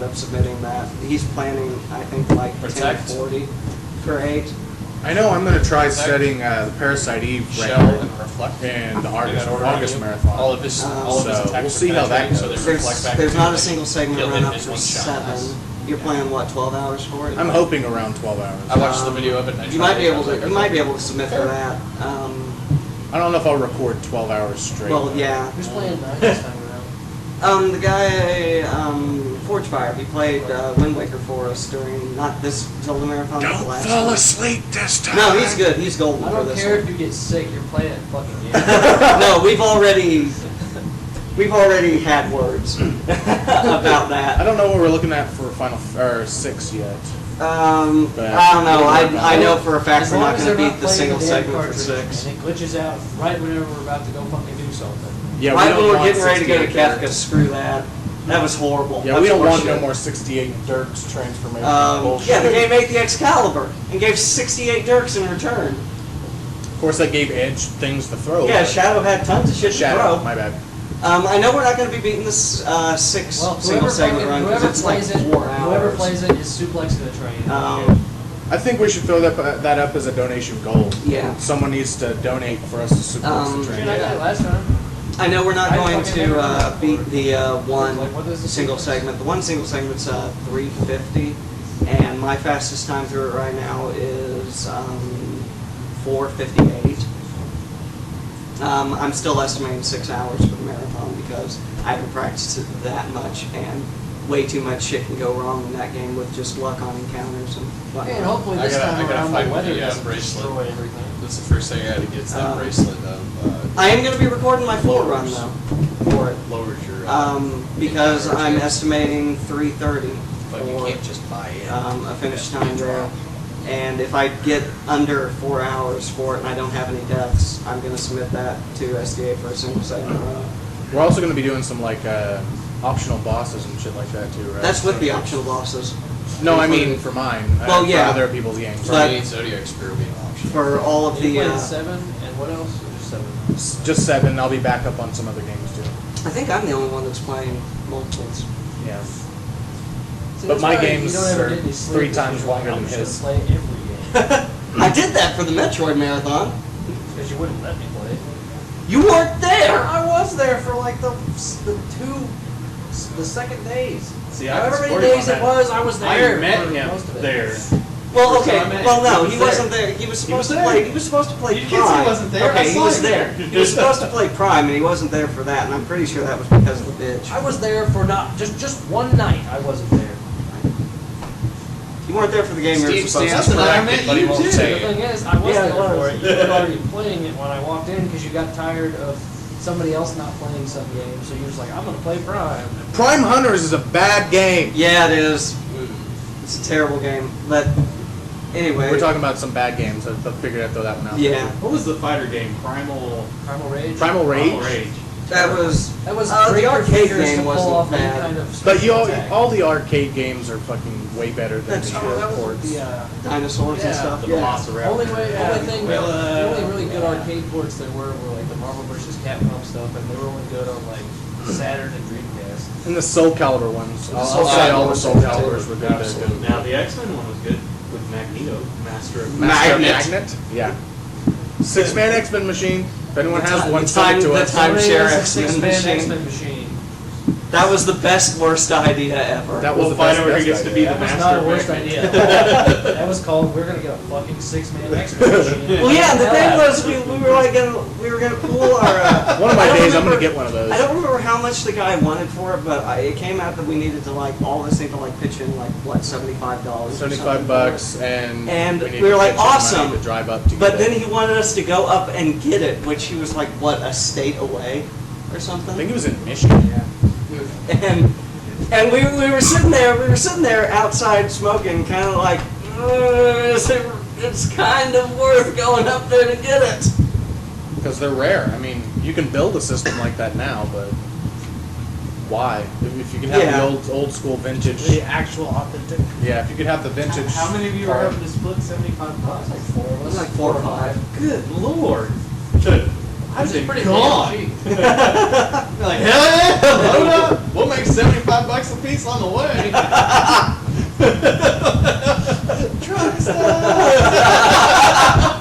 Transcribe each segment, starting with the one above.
up submitting that. He's planning, I think, like Protect. 1040 for 8. I know I'm going to try setting the Parasite Eve Shell record and reflect. in the Do August, that order August on you. marathon. All of his So attacks we'll are see how that penetrating, so goes. they reflect back. There's to not you, a single segment kill run him up in to one shot. 7. You're playing what, 12 hours for it? I'm hoping around 12 hours. I watched the video of it. And I You tried might be it, I able was to. like, You okay. might be able to submit for that. I don't know if I'll record 12 hours straight. Well, though. yeah. Who's playing that this time around? The guy, Forgefire, he played Wind Waker for us during, not this Zelda Marathon, but the Don't last fall one. asleep this time. No, he's good. He's golden I for don't this care one. if you get sick, you're playing that fucking game. No, we've already had words about I that. don't know what we're looking at for Final 6 yet. I don't know. I know for a fact As we're long not as going to they're beat not the playing single the damn segment for cartridge 6. and it glitches out right whenever we're about to go fucking do something. Yeah, we Right don't when we're want getting ready to go to 68 Kefka, Dirks. screw that. That was horrible. Yeah, That's we don't want horseshit. no more 68 Dirks transformation bullshit. Yeah, the game ate the Excalibur and gave 68 Dirks in return. Of course, that gave Edge things to throw. Yeah, but- Shadow had tons of shit to Shadow, throw. my bad. I know we're not going to be beating this 6 Well, single segment run because whoever it's like plays it, 4 hours. whoever plays it is suplexing the train. I think we should throw that up as a donation goal. Yeah. Someone needs to donate for us to support the Shit, train. I did it last time. I know we're not I going fucking never done to that beat before. the one Like, what is the single sequence? segment. The one single segment's 350, and my fastest time through it right now is 4:58. I'm still estimating 6 hours for the marathon because I haven't practiced it that much, and way too much shit can go wrong in that game with just luck on encounters and whatnot. Hey, and hopefully I this gotta time around find the weather the doesn't bracelet. destroy everything. That's the first thing I gotta get. Is that bracelet of I am going to be recording my full run Lowers. though for it. lowers your. Because I'm estimating 3:30 but you for can't just buy it. a finish time there. And if I get under 4 hours for it and I don't have any deaths, I'm going to submit that to SDA for a single segment run. We're also going to be doing some like optional bosses and shit like that too, right? That's with the optional bosses. No, I mean for mine. Well, yeah. For other people's games. For but- me, Zodiac Spear will be an option. For all of You the, played 7 and what else? Or just 7? Just 7. I'll be back up on some other games too. I think I'm the only one that's playing multiples. Yeah. See, But that's my why games you don't ever are get any 3 sleep times because you're like, longer I'm than just his. gonna play every game. I did that for the Metroid Marathon. Because you wouldn't let me play. You weren't there! I was there for like the second days. See, I However can many support you days on it that. was, I was there. I met for him most of it. there. Well, So okay. I meant Well, no, he he was wasn't there. He was supposed to there. play. He was supposed to play You Prime. can't say he wasn't there. I Okay, he saw was him there. there. He was supposed to play Prime, and he wasn't there for that. And I'm pretty sure that was because of the bitch. I was there for not just one night. I wasn't there. You weren't there for the game you were Steve supposed stands to for play. I that, meant but he you won't too. say The it. thing is, I was Yeah, there it was. for it. You were already playing it when I walked in because you got tired of somebody else not playing some game. So you're just like, I'm gonna play Prime. Prime Hunters is a bad game. Yeah, it is. It's a terrible game. But anyway, We're talking about some bad games. I figured I'd throw that one out. Yeah, What was the fighter game? Primal Rage. Primal Rage. Primal Rage. that was. That was The great for arcade figures game to pull wasn't off any bad. kind of But attack. all the arcade games are fucking way better than That's the true. That was ports. the Dinosaurs and Yeah, stuff. The Yeah. Velociraptor. only thing, Well, the only really good arcade ports there were like the Marvel vs. Capcom stuff, and they were only good on like Saturn and Dreamcast. And the Soul Calibur ones. The I'll Soul say all Calibur the Soul ones Caliburs too. were good. Absolutely. Now the X-Men one was good with Magneto, Master of Master Magnet. Magnet? Yeah. 6-man X-Men machine. If anyone The has ti- one, the send it to time- us. the time- Timeshare Somebody has a X-Men six-man machine. X-Men machine. That was the best worst idea ever. That was We'll the find best, out who best gets to idea. be That was the not Master a of worst Magnet. idea. That was called, we're gonna get a fucking 6-man X-Men machine. Well, yeah. The Hell thing out. was, we were like we were gonna pool our. One of my I don't days, I'm remember- going to get one of those. I don't remember how much the guy wanted for it, but it came out that we needed to like all this thing to like pitch in like what $75. $75 and And need we were to like, pitch in money awesome. to drive up to But get then it. he wanted us to go up and get it, which he was like, what, a state away or I think something? it was in Michigan. And we were sitting there outside smoking, kind of like, it's kind of worth going up there to get it. Because they're rare. I mean, you can build a system like that now, but why? If you can have Yeah. the old school vintage. The actual authentic. Yeah, if you could have the vintage. How many of you are having to split $75? Like 4 of It was us. like 4 or 5. Good lord. I was been pretty gone. damn cheap. You're like, hell yeah, load up. We'll make $75 a piece on the way. Truck stop.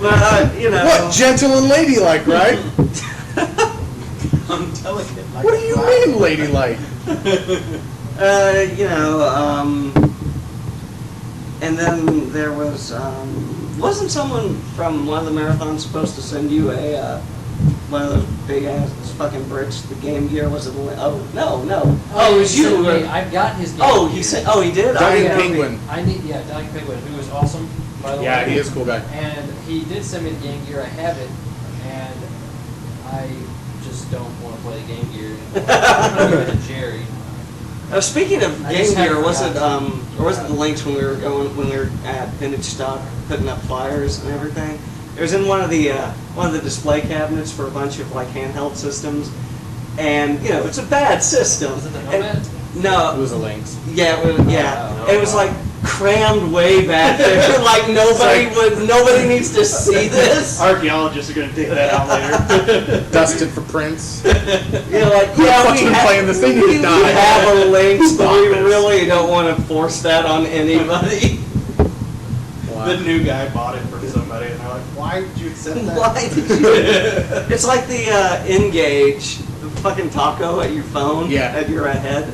But, you know. What, gentle and ladylike, right? I'm telling you. Like What do you mean ladylike? You know, and then there was, wasn't someone from one of the marathons supposed to send you a, one of those big ass fucking bricks, the Game Gear? Was it, oh, no. Oh, it was you. So, hey, I've got his game. Oh, he said, oh, he did? I Dying didn't know he- Penguin. Dying Penguin, who was awesome, by the way. Yeah, he is a cool guy. And he did send me the Game Gear. I have it, and I just don't want to play the Game Gear anymore. I'm gonna give it to Jerry. Speaking of I Game just Gear, haven't was it, forgotten. or was it the links when we were at Vintage Stock, putting up flyers and everything? It was in one of the display cabinets for a bunch of like handheld systems, and you know it's a bad system. Was it the And- Nomad? No, It was a Lynx. yeah, it was, yeah. Oh, It was like crammed way back there. Like nobody needs to see this. Archaeologists are gonna dig that out later. Dusted for prints. You're like, Who the yeah, fuck's we been have, playing this? They need to we die. have a links, but we Stop this. really don't want to force that on anybody. The new guy bought it from somebody, and they're like, "Why did you accept that?" Why did you? It's like the Engage, the fucking taco at your phone. Yeah. At your head.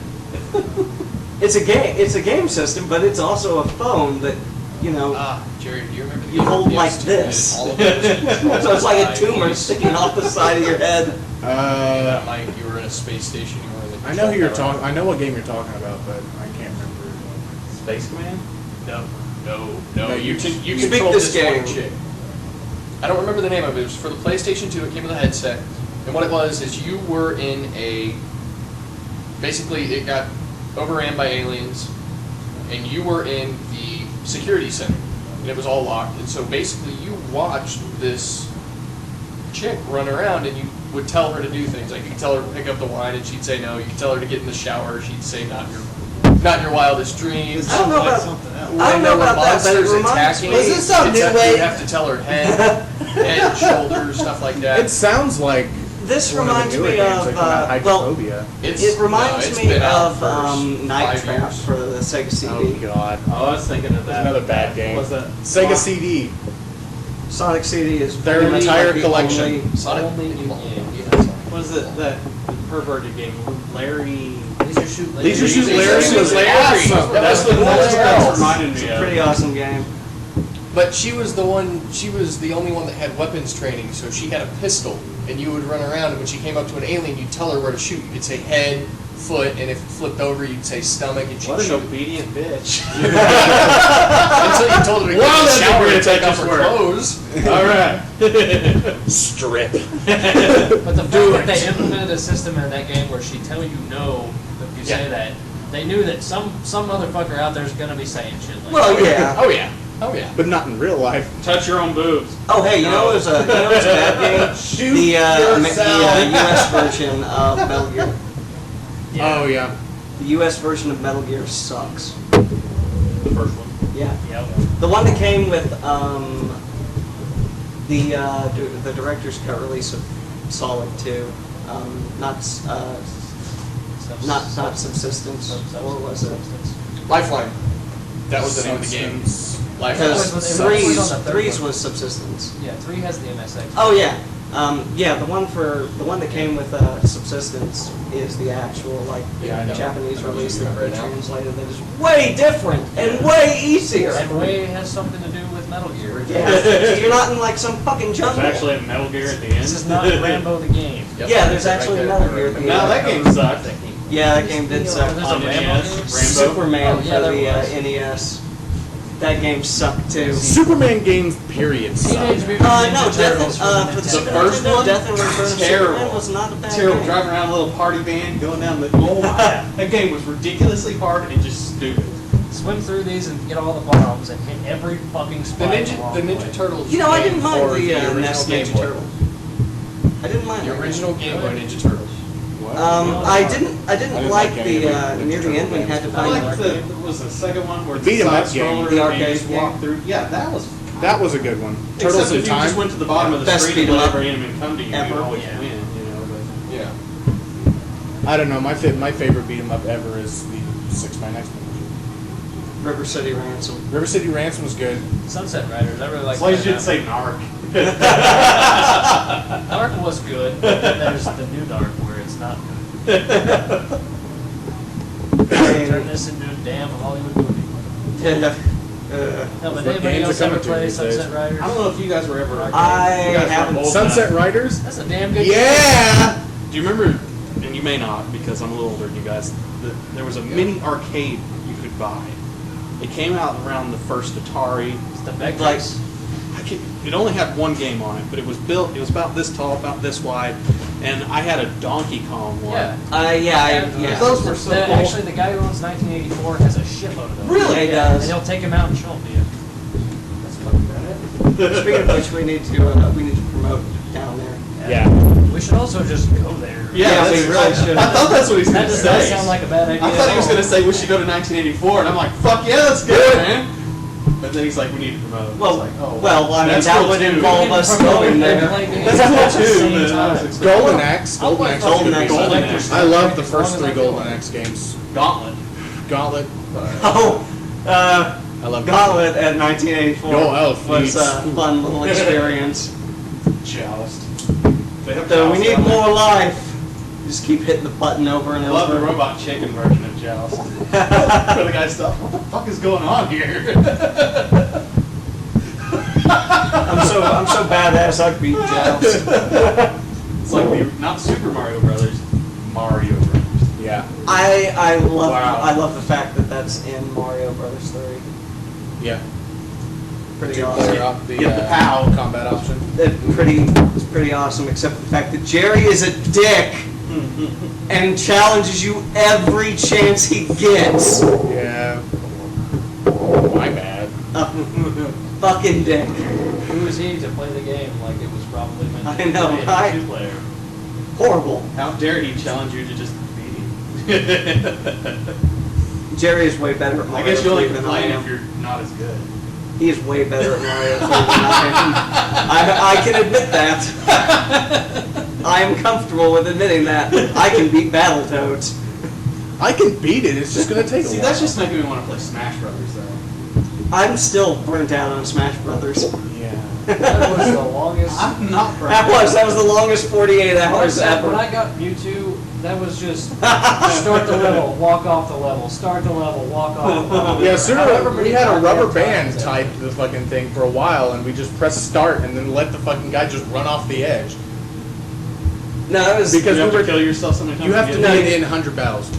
It's a game. It's a game system, but it's also a phone that you know. Jerry, do you remember the You hold Yes, like dude, this. all of those? So it's like a tumor sticking off the side of your head. That Mike, you were in a space station. You were in the I know who you're control talking. I know what game you're talking about, but I can't remember. Space Command? tower. No. No, You Speak controlled this this game. one chick. I don't remember the name of it. It was for the PlayStation 2. It came with a headset, and what it was is you were in a. Basically, it got overran by aliens, and you were in the security center, and it was all locked. And so basically, you watched this chick run around, and you would tell her to do things. Like you could tell her to pick up the wine, and she'd say no. You could tell her to get in the shower, she'd say not your wildest dreams. I don't know about. When I don't know there were about that, but it monsters reminds attacking, me. Is this some new you wave? have to tell her head, shoulders, stuff like that. It sounds like This one of the reminds newer me games, of like about well, hydrophobia. it reminds it's me been out of for Night 5 Trap years. for the Sega CD. Oh god, Oh, I was thinking of that's that. another bad game. Was that Sega CD. Sonic CD is Their pretty much entire like the collection. only- Sonic Only new Pinball. game. What is it? That perverted game? Larry. Leisure Shoot Leisure Suit Leisure Larry Suit was Larry. awesome. That's the That's most what that else. reminded It's me a of. pretty awesome game. But she was the only one that had weapons training, so she had a pistol, and you would run around, and when she came up to an alien, you'd tell her where to shoot. You could say head, foot, and if it flipped over, you'd say stomach, and she'd What an shoot. obedient bitch. Until you told her to Wow, get in the that's a shower great and take off her Tetris word. clothes. All right. Strip. But the fact that they implemented a system in that game where she tell you no if you say Yeah. that, they knew that some motherfucker out there's gonna be saying shit like Well, that. yeah. Oh yeah. Oh yeah. But not in real life. Touch your own boobs. Oh, hey, you know what's a bad game? Shoot the yourself. U.S. version of Metal Gear. Oh yeah. The U.S. version of Metal Gear sucks. The first one. Yeah. Yep. The one that came with the director's cut release of Solid 2, not Subsistence, or was it? Lifeline. That was the name of the game. Lifeline. Because It was on the third threes one. was Subsistence. Yeah, 3 has the MSX. Oh yeah, yeah. The one that came with Subsistence is the actual Yeah, I know. Japanese I know what release you're that talking they about right now. translated. That is way different and way easier. And Way has something to do with Metal Gear. Yeah, you're not in like some fucking There's jungle. actually a Metal Gear at the This is end. not Rambo the game. Yep. Yeah, there's Right actually there. Metal Gear at the No, end. that game sucked. Yeah, that game did suck. There's a On the Rambo NES. game? Rambo. Superman Oh, yeah, for there the was. NES. That game sucked too. Superman games, period. Suck. Teenage Mutant No, Ninja Death Turtles for the The Super first Nintendo, one? Death and Return of Terrible. Superman was not a bad Terrible. game. Driving around a little party van, going down the. Oh my! That game was ridiculously hard and just stupid. Swim through these and get all the bombs and hit every fucking The spot. along the way. Ninja Turtles. You know, I game didn't mind for the original NES Game Ninja Boy. Turtles. I didn't mind The that. original Game Boy Ninja Turtles. I didn't didn't like like any the of the near the Ninja end when you had to Turtle I find like the was the second one where Beat 'em up side game. scroller The and you arcade just walk game. through. Yeah, that was. That was a good one. Except Turtles in if you just Time. went to the bottom of the Best screen and beat 'em let up every enemy come to you, ever. you always Yeah. win. You know, Yeah. I don't know. My favorite beat 'em up ever is the 6x X-Men. River City Ransom. River City Ransom was good. Sunset Riders, I really like That's why you playing should that say one. Narc. Dark was good, but then there's the new Dark where it's not good. Turn this into a damn Hollywood movie. Hell, did what anybody games else are ever coming to play these days. Sunset Riders? I don't know if you guys were ever. I you guys were haven't. old Sunset enough. Riders? That's a damn good game. Yeah! Do you remember? And you may not because I'm a little older than you guys. There was a mini arcade you could buy. It came out around the first Atari. It's the Vectrex. Like- It only had one game on it, but it was built. It was about this tall, about this wide, and I had a Donkey Kong one. Yeah. Yeah. Those were so cool. Actually, the guy who owns 1984 has a shitload of those. Really? Yeah, he And does. he'll take them out and show them to you. That's fucking bad. Speaking of which, we need to promote down there. Yeah. We should also just go there. Yeah, we really should. I thought that's what he's That going to does not say. sound like a bad idea. I thought he was at all. going to say we should go to 1984, and I'm like, fuck yeah, let's go, man. But then he's like, we need to promote. Well, It's like, oh, well, I mean, that's that cool would too. involve us Promote going and there. play games That's at cool the too, same but I was time. expecting- Golden Axe. I'll Golden play Axe. Golden Axe. Golden Axe. I love the As long first as three I feel Golden like Axe games. Gauntlet. Gauntlet. Oh, I love Gauntlet at 1984 Go Elf, was a please. fun little experience. Joust. They have So we Joust need on there. more life. Just keep hitting the button over and I over. love the robot chicken version of Joust. Where the guy stuff, what the fuck is going on here? I'm so badass I beat Joust. It's like the, not Super Mario Brothers, Mario Brothers. Yeah. I love Wow. I love the fact that that's in Mario Brothers 3. Yeah. Pretty Two awesome. player op- the Get the POW. combat option. It's pretty awesome, except for the fact that Jerry is a dick and challenges you every chance he gets. Yeah. My bad. Fucking dick. Who is he to play the game like it was probably meant to I be know, played right? as a two-player? Horrible. How dare he challenge you to just beat him? Jerry is way better at I Mario guess you only 3 than I complain am. if you're not as good. He is way better at Mario 3 than I am. I can admit that. I am comfortable with admitting that. I can beat Battletoads. I can beat it. It's just gonna take a See, while. that's just making me want to play Smash Brothers, though. I'm still burnt out on Smash Brothers. Yeah. That was the longest. I'm not proud. That was the longest 48 hours ever. When I got Mewtwo, that was just start the level, walk off the level, start the level, walk off the level. Yeah, sooner However we many had a goddamn rubber band times tied to the fucking thing for a while, and we just pressed start and then let the fucking guy just run off the edge. No, that was Because you have we were- to kill yourself so many times. You have to get beat it. it in 100 battles.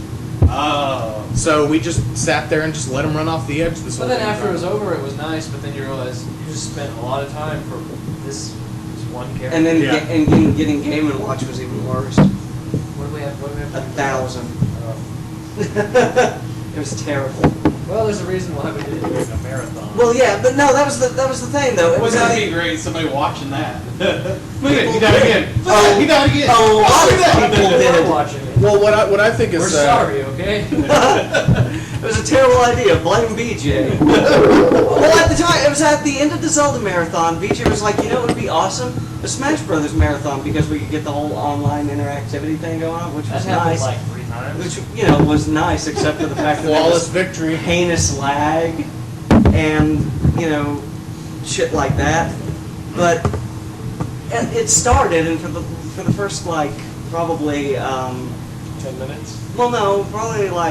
Oh. So we just sat there and just let him run off the edge this But whole then thing. after it was over, it was nice. But then you realize you just spent a lot of time for this one character. and then Yeah. getting Game & Watch was even worse. What do we have? What do we have? to do? 1,000. Oh. It was terrible. Well, there's a reason why we did it during a marathon. Well, yeah, but no, that was the thing though. It was Wouldn't that like be great? Somebody watching that. Look at it, he died again. Look Oh, at it, he died again. a lot Look of at that. people We're did. watching it. Well, what I think is We're sorry, okay? it was a terrible idea. Blame BJ. Well, at the time, it was at the end of the Zelda marathon. BJ was like, you know, it would be awesome, a Smash Brothers marathon, because we could get the whole online interactivity thing going on, which That was happened nice. like 3 times. Which was nice, except for the fact that there flawless was victory. heinous lag and shit like that. But it started, and for the first like probably 10 minutes. well, no, probably like